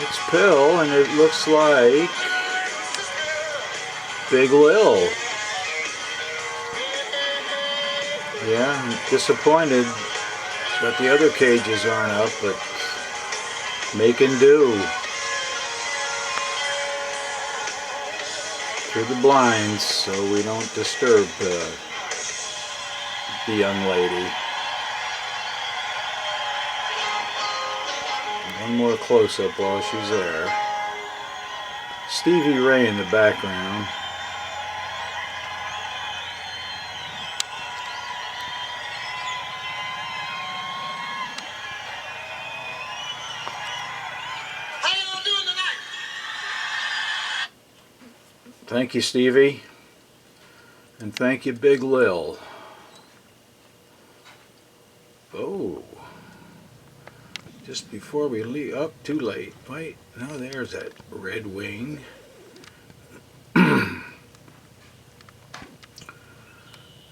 It's Pill, and it looks like Big Lil. Yeah, I'm disappointed that the other cages aren't up, but making do. Through the blinds so we don't disturb the young lady. One more close-up while she's there. Stevie Ray in the background. How you gonna do it tonight? Thank you, Stevie. And thank you, Big Lil. Oh. Just before we leave, up too late. Wait, no, there's that red wing.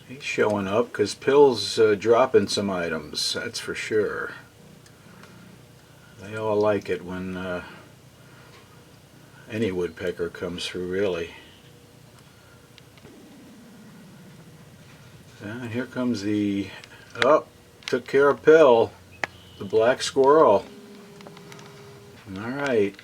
He's showing up because Pill's dropping some items, that's for sure. They all like it when any woodpecker comes through, really. And here comes the, oh, took care of Pill. The black squirrel. All right.